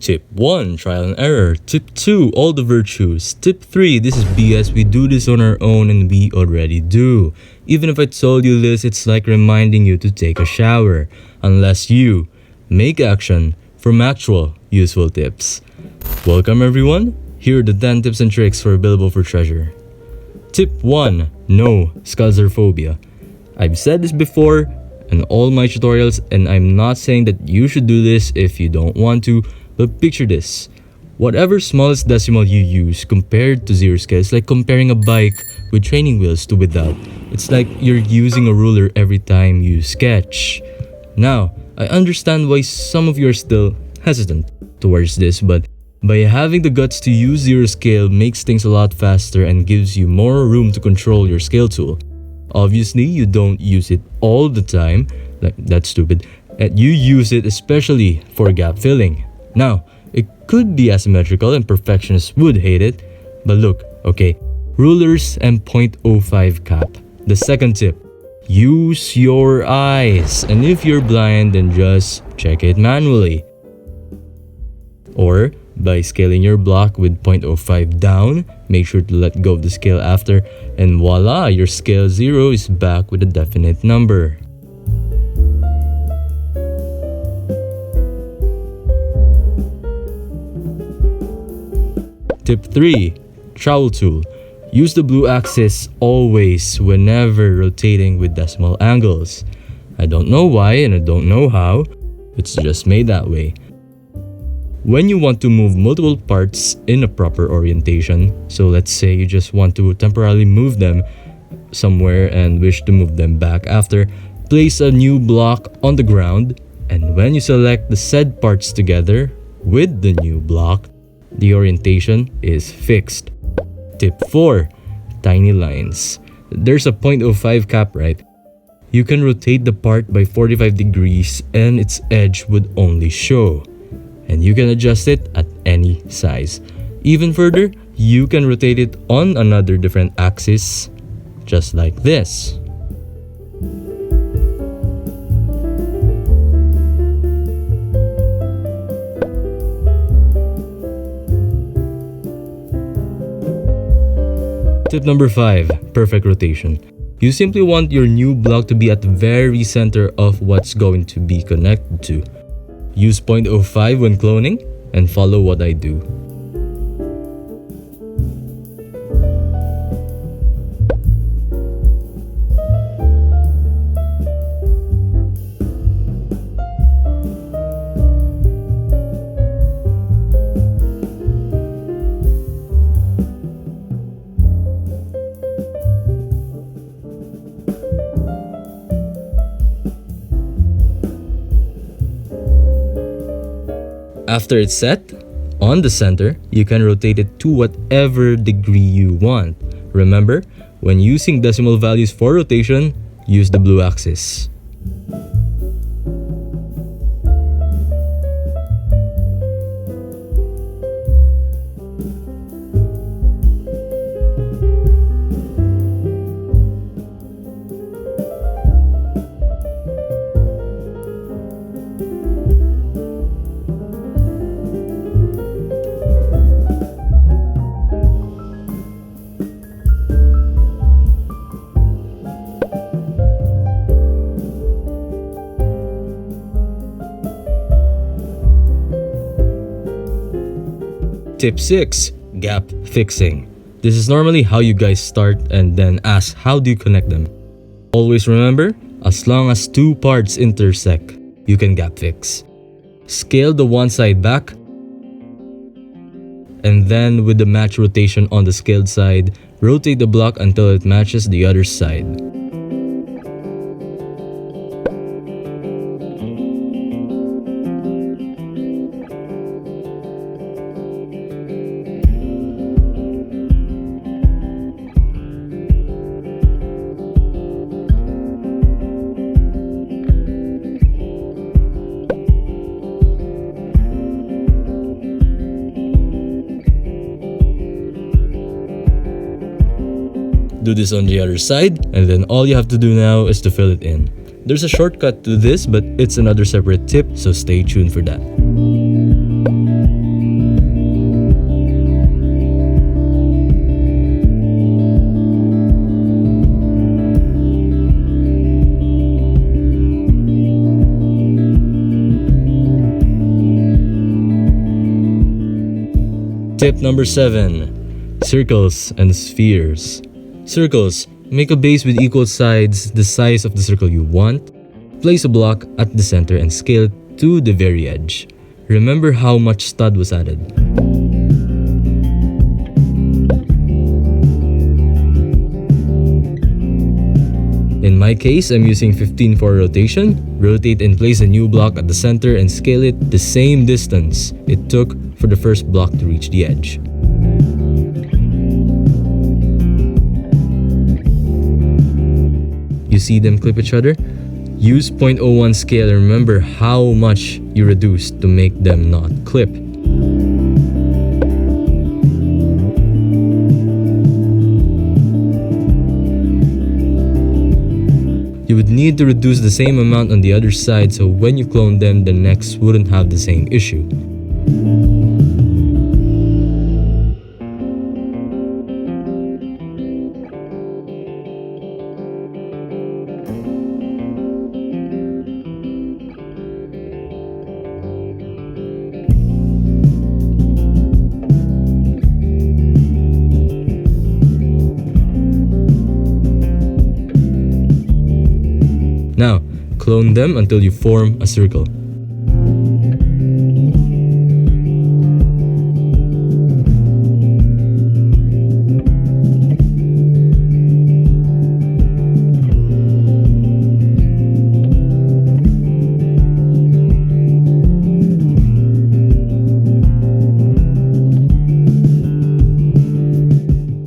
Tip 1, trial and error. Tip 2, all the virtues. Tip 3, this is BS, we do this on our own and we already do. Even if I told you this, it's like reminding you to take a shower. Unless you make action from actual useful tips. Welcome everyone, here are the 10 tips and tricks for buildable for treasure. Tip 1, no Scalazerphobia. I've said this before in all my tutorials and I'm not saying that you should do this if you don't want to. But picture this, whatever smallest decimal you use compared to zero scale is like comparing a bike with training wheels to without. It's like you're using a ruler every time you sketch. Now, I understand why some of you are still hesitant towards this, but by having the guts to use zero scale makes things a lot faster and gives you more room to control your scale tool. Obviously, you don't use it all the time, that's stupid, and you use it especially for gap filling. Now, it could be asymmetrical and perfectionists would hate it, but look, okay, rulers and 0.05 cap. The second tip, use your eyes, and if you're blind then just check it manually. Or by scaling your block with 0.05 down, make sure to let go of the scale after, and voila, your scale 0 is back with a definite number. Tip 3, Trowel tool. Use the blue axis always whenever rotating with decimal angles. I don't know why and I don't know how, it's just made that way. When you want to move multiple parts in a proper orientation, so let's say you just want to temporarily move them somewhere and wish to move them back after, place a new block on the ground, and when you select the said parts together with the new block, the orientation is fixed. Tip 4, tiny lines. There's a 0.05 cap, right? You can rotate the part by 45 degrees and its edge would only show. And you can adjust it at any size. Even further, you can rotate it on another different axis, just like this. Tip number 5, perfect rotation. You simply want your new block to be at the very center of what's going to be connected to. Use 0.05 when cloning and follow what I do. After it's set, on the center, you can rotate it to whatever degree you want. Remember, when using decimal values for rotation, use the blue axis. Tip 6, gap fixing. This is normally how you guys start and then ask how do you connect them. Always remember, as long as two parts intersect, you can gap fix. Scale the one side back, and then with the match rotation on the scaled side, rotate the block until it matches the other side. Do this on the other side, and then all you have to do now is to fill it in. There's a shortcut to this, but it's another separate tip, so stay tuned for that. Tip number 7. Circles and spheres. Circles. Make a base with equal sides the size of the circle you want. Place a block at the center and scale it to the very edge. Remember how much stud was added. In my case, I'm using 15 for rotation. Rotate and place a new block at the center and scale it the same distance it took for the first block to reach the edge. You see them clip each other? Use 0.01 scale and remember how much you reduced to make them not clip. You would need to reduce the same amount on the other side so when you clone them, the next wouldn't have the same issue. Now, clone them until you form a circle.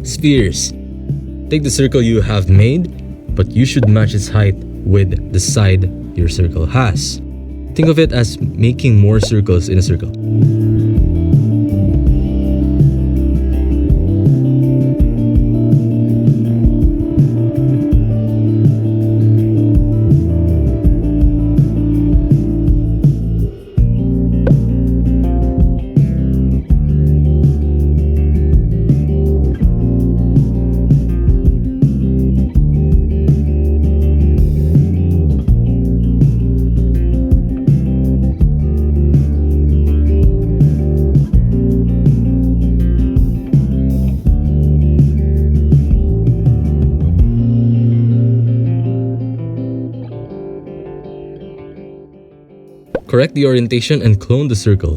Spheres. Take the circle you have made, but you should match its height with the side your circle has. Think of it as making more circles in a circle. Correct the orientation and clone the circle.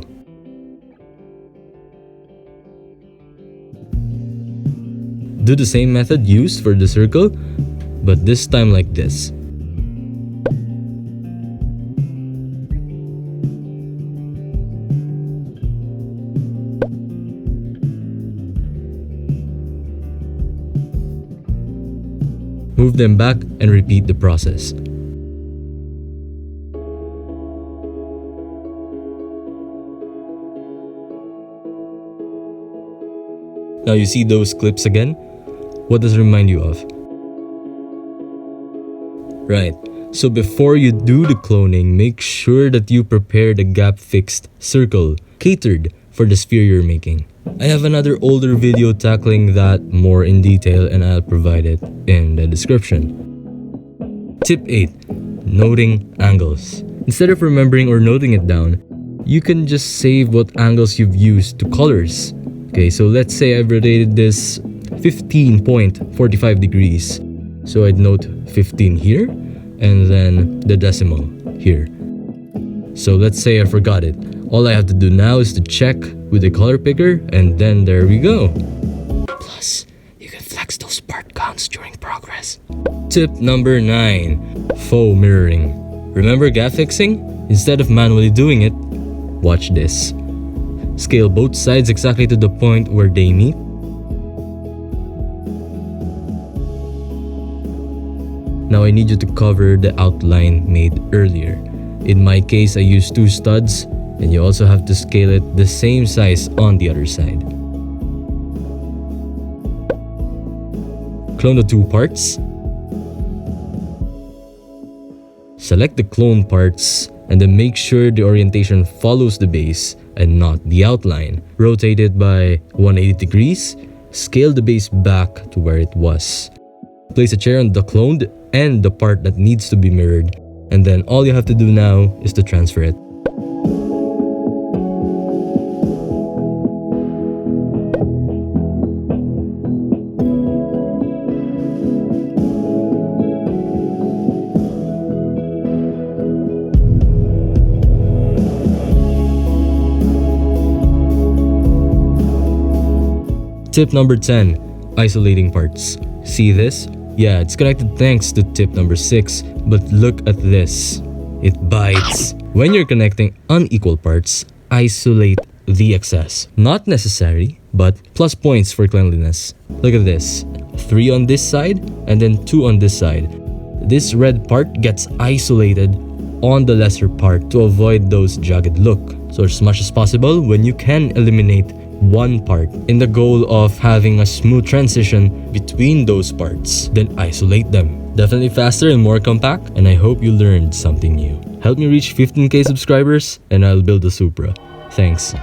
Do the same method used for the circle, but this time like this. Move them back and repeat the process. Now you see those clips again? What does it remind you of? Right, so before you do the cloning, make sure that you prepare the gap-fixed circle, catered for the sphere you're making. I have another older video tackling that more in detail and I'll provide it in the description. Tip 8. Noting angles. Instead of remembering or noting it down, you can just save what angles you've used to colors. Okay, so let's say I've rotated this 15.45 degrees. So I'd note 15 here and then the decimal here. So let's say I forgot it. All I have to do now is to check with the color picker and then there we go. Plus, you can flex those part counts during progress. Tip number 9. Faux mirroring. Remember gap fixing? Instead of manually doing it, watch this. Scale both sides exactly to the point where they meet. Now I need you to cover the outline made earlier. In my case, I used 2 studs, and you also have to scale it the same size on the other side. Clone the 2 parts. Select the clone parts and then make sure the orientation follows the base and not the outline. Rotate it by 180 degrees. Scale the base back to where it was. Place a chair on the cloned and the part that needs to be mirrored, and then all you have to do now is to transfer it. Tip number 10, isolating parts. See this? Yeah, it's connected thanks to tip number 6, but look at this. It bites. When you're connecting unequal parts, isolate the excess. Not necessary, but plus points for cleanliness. Look at this. 3 on this side and then 2 on this side. This red part gets isolated on the lesser part to avoid those jagged look. So as much as possible, when you can eliminate one part in the goal of having a smooth transition between those parts, then isolate them. Definitely faster and more compact, and I hope you learned something new. Help me reach 15k subscribers and I'll build a Supra. Thanks.